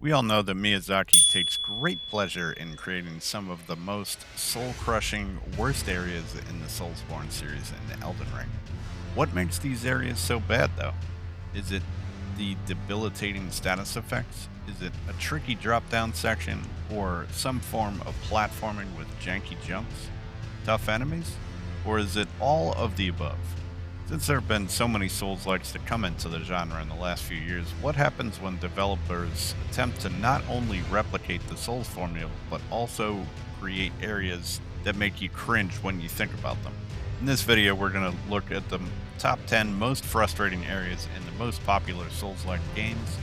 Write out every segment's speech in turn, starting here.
We all know that Miyazaki takes great pleasure in creating some of the most soul crushing, worst areas in the Soulsborne series in Elden Ring. What makes these areas so bad, though? Is it the debilitating status effects? Is it a tricky drop down section? Or some form of platforming with janky jumps? Tough enemies? Or is it all of the above? Since there have been so many Souls-likes to come into the genre in the last few years, what happens when developers attempt to not only replicate the Souls formula, but also create areas that make you cringe when you think about them? In this video, we're going to look at the top 10 most frustrating areas in the most popular Souls-like games.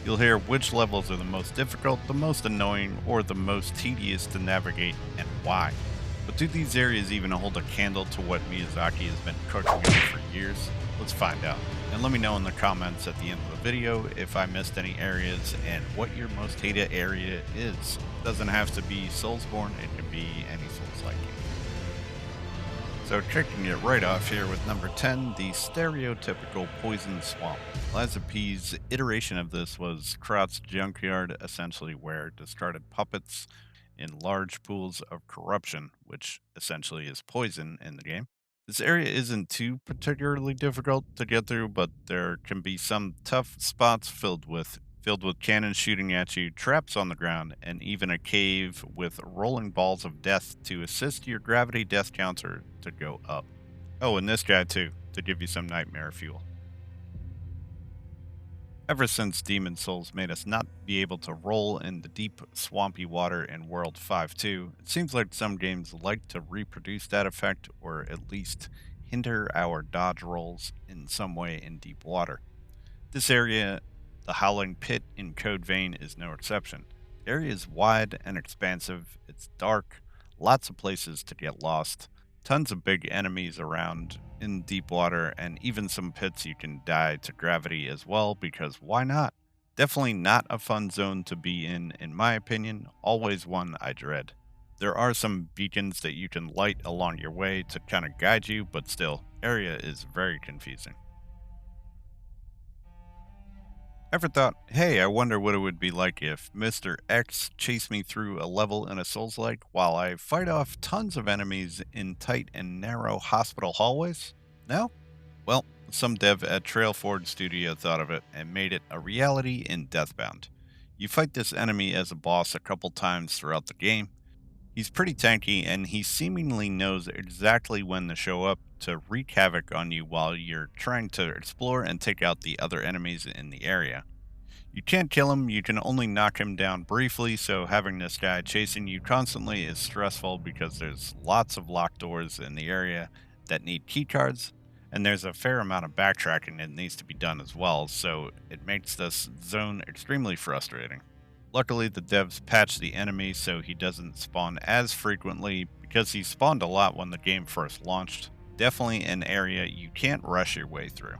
You'll hear which levels are the most difficult, the most annoying, or the most tedious to navigate, and why. But do these areas even hold a candle to what Miyazaki has been cooking up for years? Let's find out. And let me know in the comments at the end of the video if I missed any areas and what your most hated area is. It doesn't have to be Soulsborne, it can be any Souls-like game. So kicking it right off here with number 10, the stereotypical poison swamp. Lazapi's iteration of this was Krot's junkyard, essentially where discarded puppets in large pools of corruption, which essentially is poison in the game. This area isn't too particularly difficult to get through, but there can be some tough spots filled with cannons shooting at you, traps on the ground, and even a cave with rolling balls of death to assist your gravity death counter to go up. Oh, and this guy too, to give you some nightmare fuel. Ever since Demon Souls made us not be able to roll in the deep, swampy water in World 5.2, it seems like some games like to reproduce that effect or at least hinder our dodge rolls in some way in deep water. This area, the Howling Pit in Code Vein, is no exception. The area is wide and expansive, it's dark, lots of places to get lost, tons of big enemies around in deep water, and even some pits you can die to gravity as well, because why not? Definitely not a fun zone to be in my opinion, always one I dread. There are some beacons that you can light along your way to kind of guide you, but still, area is very confusing. Ever thought, hey, I wonder what it would be like if Mr. X chased me through a level in a Souls-like while I fight off tons of enemies in tight and narrow hospital hallways? No? Well, some dev at Trailford Studio thought of it and made it a reality in Deathbound. You fight this enemy as a boss a couple times throughout the game. He's pretty tanky and he seemingly knows exactly when to show up to wreak havoc on you while you're trying to explore and take out the other enemies in the area. You can't kill him, you can only knock him down briefly, so having this guy chasing you constantly is stressful because there's lots of locked doors in the area that need keycards, and there's a fair amount of backtracking that needs to be done as well, so it makes this zone extremely frustrating. Luckily, the devs patched the enemy so he doesn't spawn as frequently because he spawned a lot when the game first launched. Definitely an area you can't rush your way through.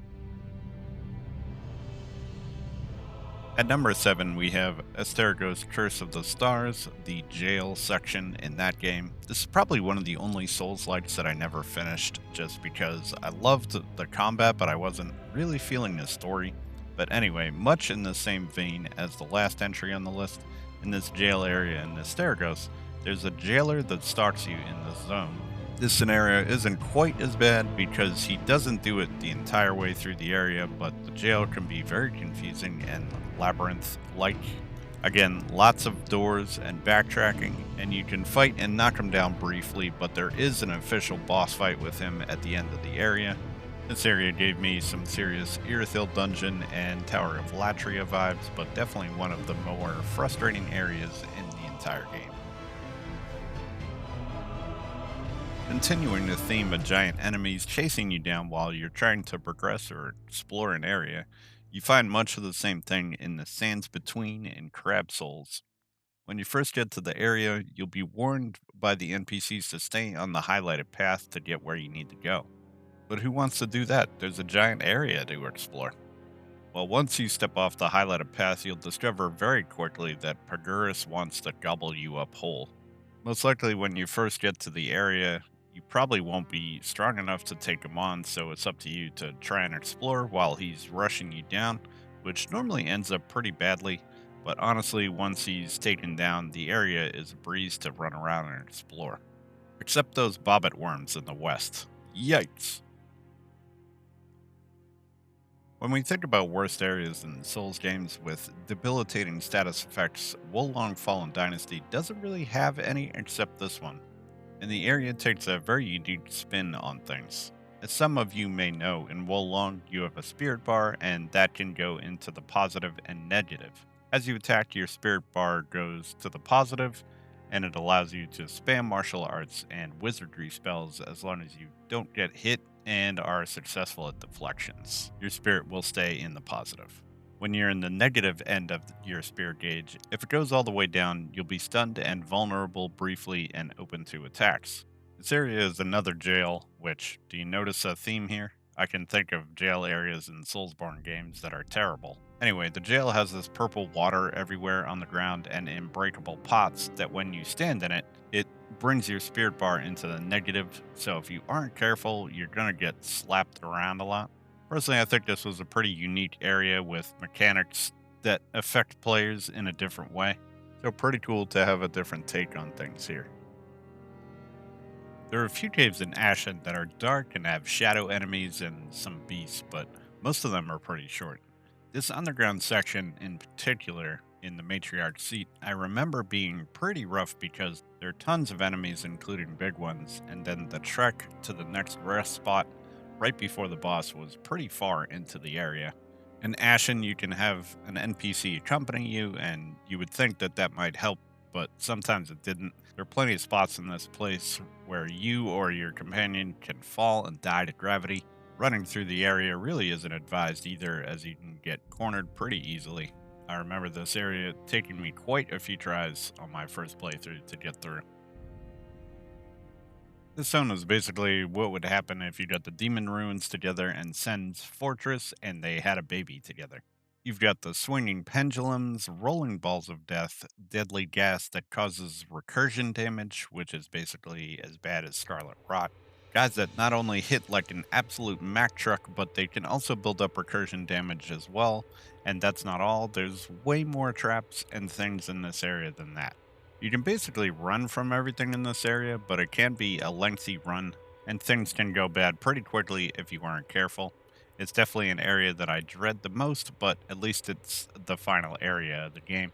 At number 7, we have Astergo's Curse of the Stars, the jail section in that game. This is probably one of the only Souls-likes that I never finished, just because I loved the combat, but I wasn't really feeling the story. But anyway, much in the same vein as the last entry on the list, in this jail area in Astergos, there's a jailer that stalks you in the zone. This scenario isn't quite as bad because he doesn't do it the entire way through the area, but the jail can be very confusing and labyrinth like. Again, lots of doors and backtracking, and you can fight and knock him down briefly, but there is an official boss fight with him at the end of the area. This area gave me some serious Irithyll Dungeon and Tower of Latria vibes, but definitely one of the more frustrating areas in the entire game. Continuing the theme of giant enemies chasing you down while you're trying to progress or explore an area, you find much of the same thing in the Sands Between and Crab Souls. When you first get to the area, you'll be warned by the NPCs to stay on the highlighted path to get where you need to go. But who wants to do that? There's a giant area to explore. Well, once you step off the highlighted path, you'll discover very quickly that Pagurus wants to gobble you up whole. Most likely, when you first get to the area, you probably won't be strong enough to take him on, so it's up to you to try and explore while he's rushing you down, which normally ends up pretty badly. but honestly, once he's taken down, the area is a breeze to run around and explore. Except those bobbit worms in the west. Yikes! When we think about worst areas in Souls games with debilitating status effects, Wolong Fallen Dynasty doesn't really have any except this one, and the area takes a very unique spin on things. As some of you may know, in Wolong you have a spirit bar, and that can go into the positive and negative. As you attack, your spirit bar goes to the positive, and it allows you to spam martial arts and wizardry spells as long as you don't get hit and are successful at deflections. Your spirit will stay in the positive. When you're in the negative end of your spirit gauge, if it goes all the way down, you'll be stunned and vulnerable briefly and open to attacks. This area is another jail, which, do you notice a theme here? I can think of jail areas in Soulsborne games that are terrible. Anyway, the jail has this purple water everywhere on the ground and in breakable pots that when you stand in it, it brings your spirit bar into the negative, so if you aren't careful, you're gonna get slapped around a lot. Personally, I think this was a pretty unique area with mechanics that affect players in a different way. So pretty cool to have a different take on things here. There are a few caves in Ashen that are dark and have shadow enemies and some beasts, but most of them are pretty short. This underground section in particular, in the matriarch seat, I remember being pretty rough because there are tons of enemies, including big ones, and then the trek to the next rest spot right before the boss was pretty far into the area. In Ashen, you can have an NPC accompany you, and you would think that that might help, but sometimes it didn't. There are plenty of spots in this place where you or your companion can fall and die to gravity. Running through the area really isn't advised either, as you can get cornered pretty easily. I remember this area taking me quite a few tries on my first playthrough to get through. This zone is basically what would happen if you got the Demon Ruins together and Sen's Fortress and they had a baby together. You've got the swinging pendulums, rolling balls of death, deadly gas that causes recursion damage, which is basically as bad as Scarlet Rot. Guys that not only hit like an absolute Mack truck, but they can also build up recursion damage as well. And that's not all, there's way more traps and things in this area than that. You can basically run from everything in this area, but it can be a lengthy run, and things can go bad pretty quickly if you aren't careful. It's definitely an area that I dread the most, but at least it's the final area of the game.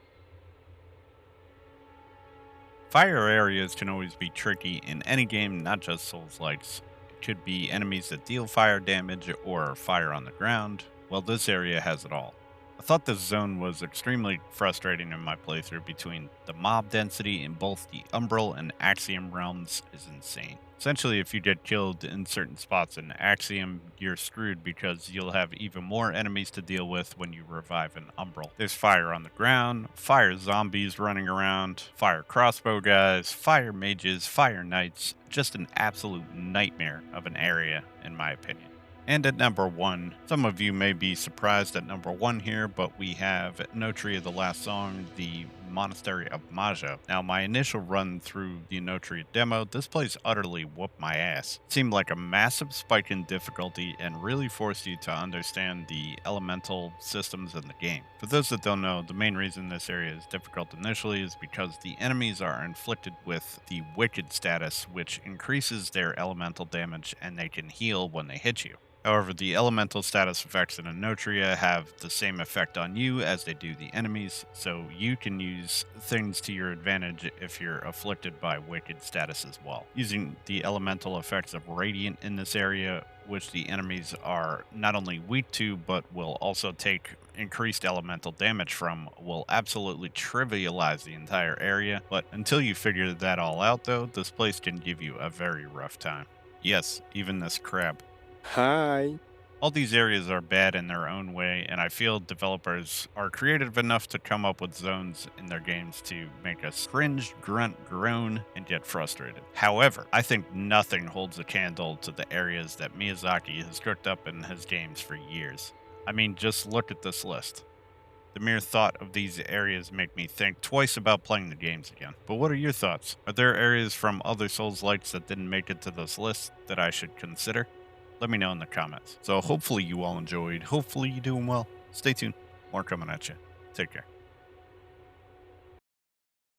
Fire areas can always be tricky in any game, not just Soulslikes. It could be enemies that deal fire damage or fire on the ground. Well, this area has it all. I thought this zone was extremely frustrating in my playthrough. Between the mob density in both the Umbral and Axiom realms is insane. Essentially, if you get killed in certain spots in Axiom, you're screwed because you'll have even more enemies to deal with when you revive an Umbral. There's fire on the ground, fire zombies running around, fire crossbow guys, fire mages, fire knights. Just an absolute nightmare of an area, in my opinion. And at number 1, some of you may be surprised at number 1 here, but we have Notary of the Last Song, the Monastery of Maja. Now, my initial run through the Notary demo, this place utterly whooped my ass. It seemed like a massive spike in difficulty and really forced you to understand the elemental systems in the game. For those that don't know, the main reason this area is difficult initially is because the enemies are inflicted with the Wicked status, which increases their elemental damage and they can heal when they hit you. However, the elemental status effects in Anotria have the same effect on you as they do the enemies, so you can use things to your advantage if you're afflicted by Wicked status as well. Using the elemental effects of Radiant in this area, which the enemies are not only weak to, but will also take increased elemental damage from, will absolutely trivialize the entire area. But until you figure that all out though, this place can give you a very rough time. Yes, even this crab. Hi. All these areas are bad in their own way, and I feel developers are creative enough to come up with zones in their games to make us cringe, grunt, groan, and get frustrated. However, I think nothing holds a candle to the areas that Miyazaki has cooked up in his games for years. I mean, just look at this list. The mere thought of these areas make me think twice about playing the games again. But what are your thoughts? Are there areas from other Souls-likes that didn't make it to this list that I should consider? Let me know in the comments. So hopefully you all enjoyed. Hopefully you're doing well. Stay tuned. More coming at you. Take care.